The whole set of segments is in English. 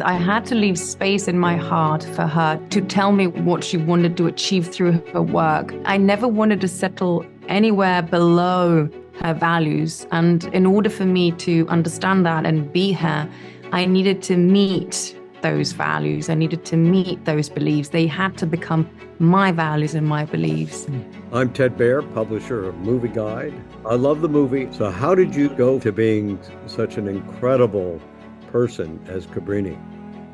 I had to leave space in my heart for her to tell me what she wanted to achieve through her work. I never wanted to settle anywhere below her values. And in order for me to understand that and be her, I needed to meet those values. I needed to meet those beliefs. They had to become my values and my beliefs. I'm Ted Baer, publisher of Movieguide. I love the movie. So how did you go to being such an incredible person as Cabrini?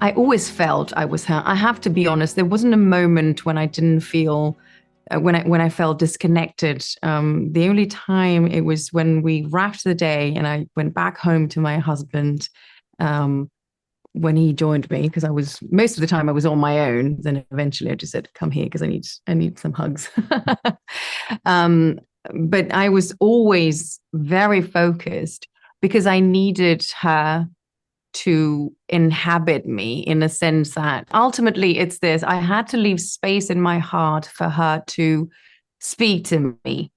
I always felt I was her. I have to be honest. There wasn't a moment when I didn't feel, when I felt disconnected. The only time it was when we wrapped the day and I went back home to my husband when he joined me, because most of the time I was on my own. Then eventually I just said, "Come here," because I need some hugs. But I was always very focused because I needed her to inhabit me, in a sense that ultimately it's this: I had to leave space in my heart for her to speak to me,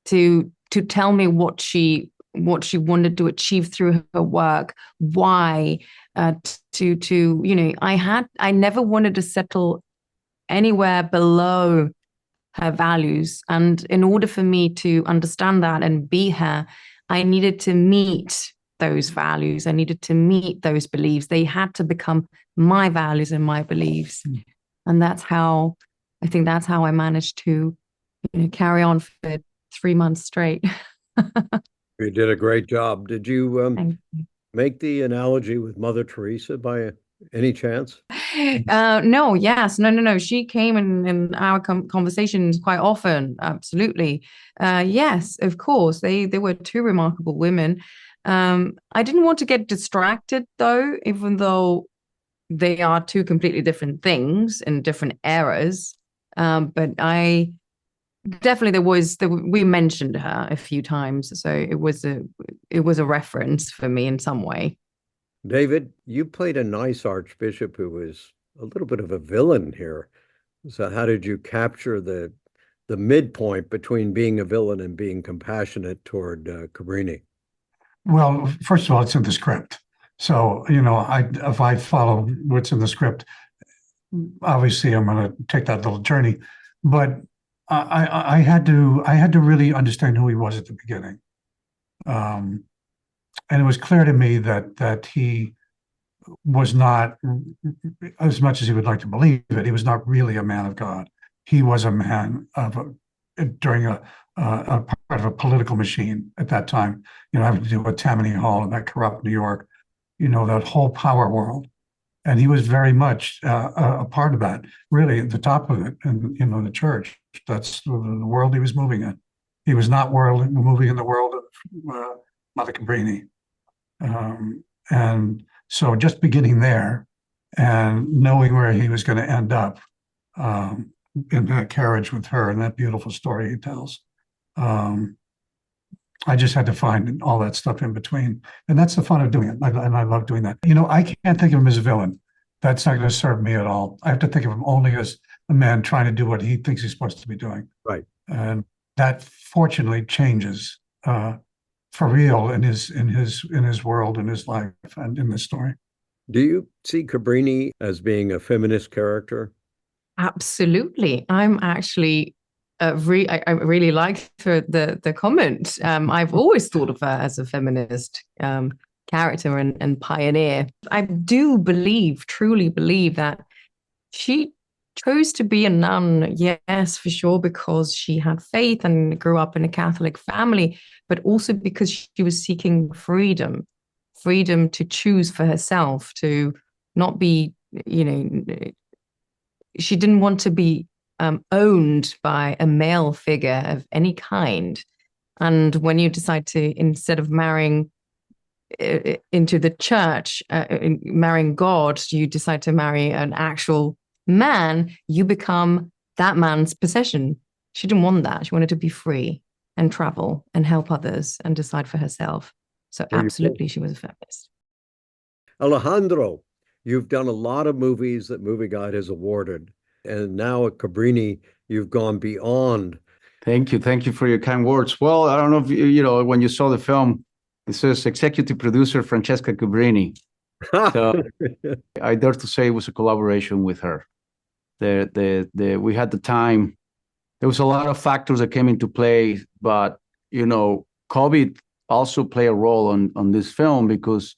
to tell me what she wanted to achieve through her work, why, I never wanted to settle anywhere below her values. And in order for me to understand that and be her, I needed to meet those values. I needed to meet those beliefs. They had to become my values and my beliefs. And that's how I managed to, carry on for 3 months straight. You did a great job. Did you Thank you. make the analogy with Mother Teresa by any chance? No, yes, no. She came in our conversations quite often. Absolutely. Yes, of course. They were two remarkable women. I didn't want to get distracted, though, even though they are two completely different things in different eras. But I definitely we mentioned her a few times, so it was a reference for me in some way. David, you played a nice archbishop who was a little bit of a villain here. So how did you capture the midpoint between being a villain and being compassionate toward Cabrini? Well, first of all, it's in the script. So, if I follow what's in the script, obviously I'm going to take that little journey. But I had to really understand who he was at the beginning. And it was clear to me that he was not, as much as he would like to believe it, he was not really a man of God. He was a man during a part of a political machine at that time, having to do with Tammany Hall and that corrupt New York, that whole power world. And he was very much a part of that, really at the top of it. And, the church, that's the world he was moving in. He was not moving in the world of Mother Cabrini. And so just beginning there and knowing where he was going to end up in that carriage with her and that beautiful story he tells, I just had to find all that stuff in between. And that's the fun of doing it. And I love doing that. I can't think of him as a villain. That's not going to serve me at all. I have to think of him only as a man trying to do what he thinks he's supposed to be doing. Right. And that fortunately changes for real in his world, in his life, and in this story. Do you see Cabrini as being a feminist character? Absolutely. I'm actually I really like the comment. I've always thought of her as a feminist character and pioneer. I do truly believe that she chose to be a nun, yes, for sure, because she had faith and grew up in a Catholic family, but also because she was seeking freedom to choose for herself, to not be, she didn't want to be owned by a male figure of any kind. And when you decide to, instead of marrying into the church, marrying God, you decide to marry an actual man, you become that man's possession. She didn't want that. She wanted to be free and travel and help others and decide for herself. So absolutely, she was a feminist. Alejandro, you've done a lot of movies that Movie Guide has awarded. And now at Cabrini, you've gone beyond. Thank you. Thank you for your kind words. Well, I don't know if when you saw the film, it says executive producer Francesca Cabrini. So I dare to say it was a collaboration with her. We had the time. There was a lot of factors that came into play, but COVID also played a role on this film because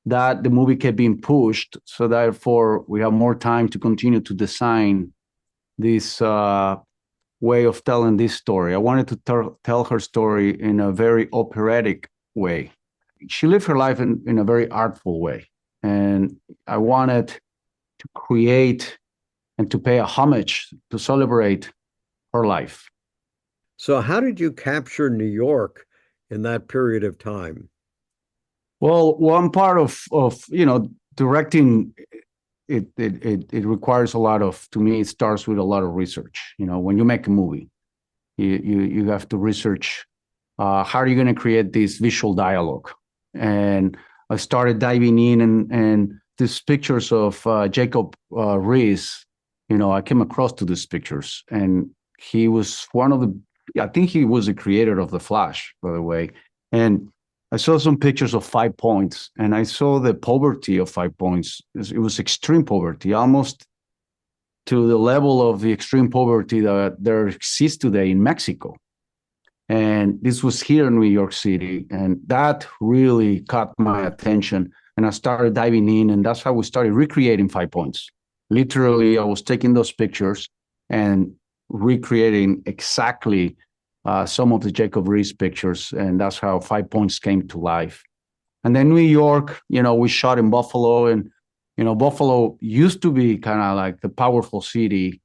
the movie kept being pushed. So therefore, we have more time to continue to design this way of telling this story. I wanted to tell her story in a very operatic way. She lived her life in a very artful way. And I wanted to create and to pay a homage to celebrate her life. So how did you capture New York in that period of time? Well, one part of directing, it requires a lot of, to me, it starts with a lot of research. When you make a movie, you have to research how are you going to create this visual dialogue. And I started diving in and these pictures of Jacob Riis, I came across to these pictures, and he was I think he was the creator of The Flash, by the way. And I saw some pictures of 5 Points, and I saw the poverty of 5 Points. It was extreme poverty, almost to the level of the extreme poverty that there exists today in Mexico. And this was here in New York City, and that really caught my attention. And I started diving in, and that's how we started recreating 5 Points. Literally, I was taking those pictures and recreating exactly some of the Jacob Riis pictures, and that's how 5 Points came to life. And then New York, we shot in Buffalo, and Buffalo used to be kind of like the powerful city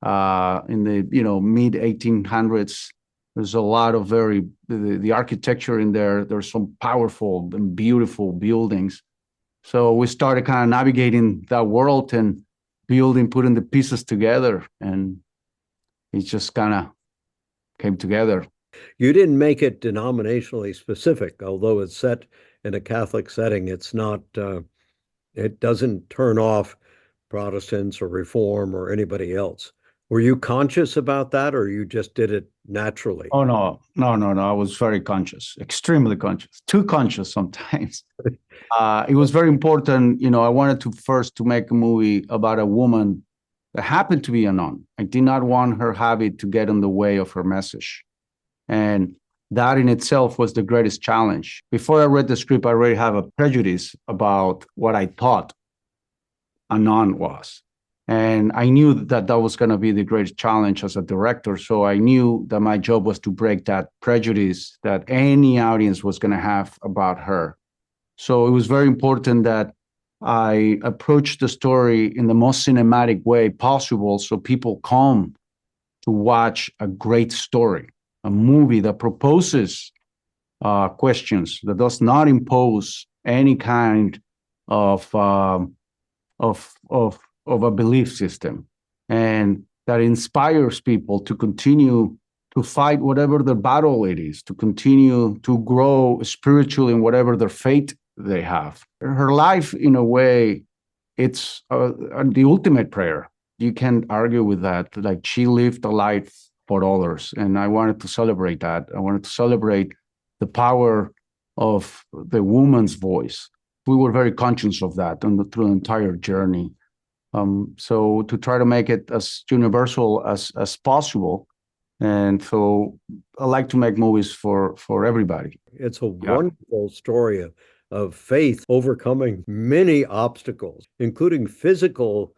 in the mid 1800s. There's a lot of the architecture in there. There's some powerful and beautiful buildings. So we started kind of navigating that world and putting the pieces together, and it just kind of came together. You didn't make it denominationally specific, although it's set in a Catholic setting. It's not, it doesn't turn off Protestants or Reform or anybody else. Were you conscious about that, or you just did it naturally? Oh, no. I was very conscious, extremely conscious, too conscious sometimes. It was very important. I wanted to make a movie about a woman that happened to be a nun. I did not want her habit to get in the way of her message. And that in itself was the greatest challenge. Before I read the script, I already have a prejudice about what I thought a nun was. And I knew that was going to be the greatest challenge as a director. So I knew that my job was to break that prejudice that any audience was going to have about her. So it was very important that I approached the story in the most cinematic way possible, so people come to watch a great story, a movie that proposes questions, that does not impose any kind of a belief system, and that inspires people to continue to fight whatever their battle it is, to continue to grow spiritually in whatever their faith they have. Her life, in a way, it's the ultimate prayer. You can't argue with that. Like, she lived a life for others, and I wanted to celebrate that. I wanted to celebrate the power of the woman's voice. We were very conscious of that through the entire journey. So to try to make it as universal as possible. And so I like to make movies for everybody. It's a wonderful story of faith overcoming many obstacles, including physical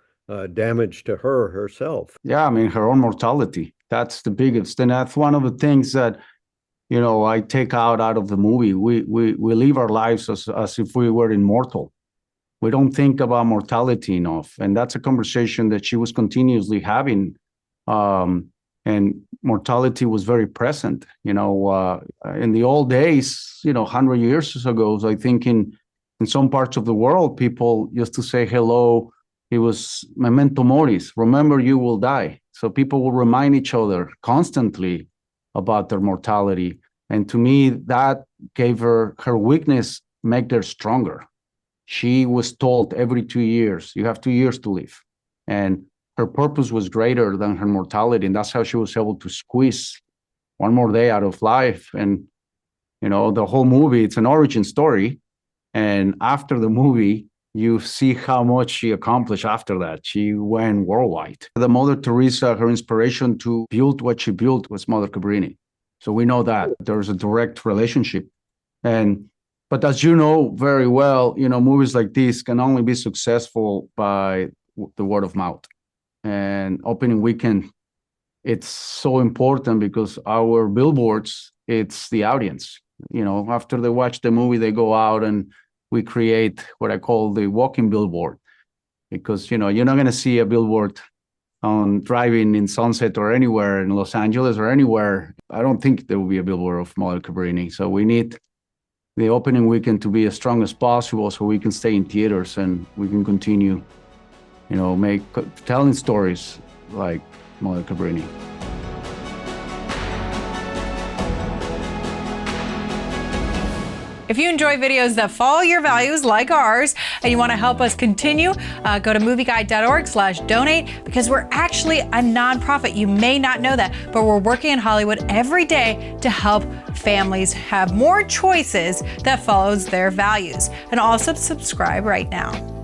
damage to her herself. Yeah, I mean, her own mortality. That's the biggest. And that's one of the things that, I take out of the movie. We live our lives as if we were immortal. We don't think about mortality enough. And that's a conversation that she was continuously having. And mortality was very present, in the old days, 100 years ago. I think in some parts of the world, people used to say hello. It was memento moris, remember you will die. So people will remind each other constantly about their mortality. And to me, that gave her weakness, make her stronger. She was told every 2 years, you have 2 years to live. And her purpose was greater than her mortality. And that's how she was able to squeeze one more day out of life. And, the whole movie, it's an origin story. And after the movie, you see how much she accomplished after that. She went worldwide. The Mother Teresa, her inspiration to build what she built was Mother Cabrini. So we know that there's a direct relationship. But as you know very well, movies like this can only be successful by the word of mouth. And opening weekend, it's so important because our billboards, it's the audience. After they watch the movie, they go out and we create what I call the walking billboard. Because, you're not going to see a billboard on driving in Sunset or anywhere in Los Angeles or anywhere. I don't think there will be a billboard of Mother Cabrini. So we need the opening weekend to be as strong as possible so we can stay in theaters and we can continue, telling stories like Mother Cabrini. If you enjoy videos that follow your values like ours and you want to help us continue, go to movieguide.org/donate because we're actually a nonprofit. You may not know that, but we're working in Hollywood every day to help families have more choices that follows their values. And also subscribe right now.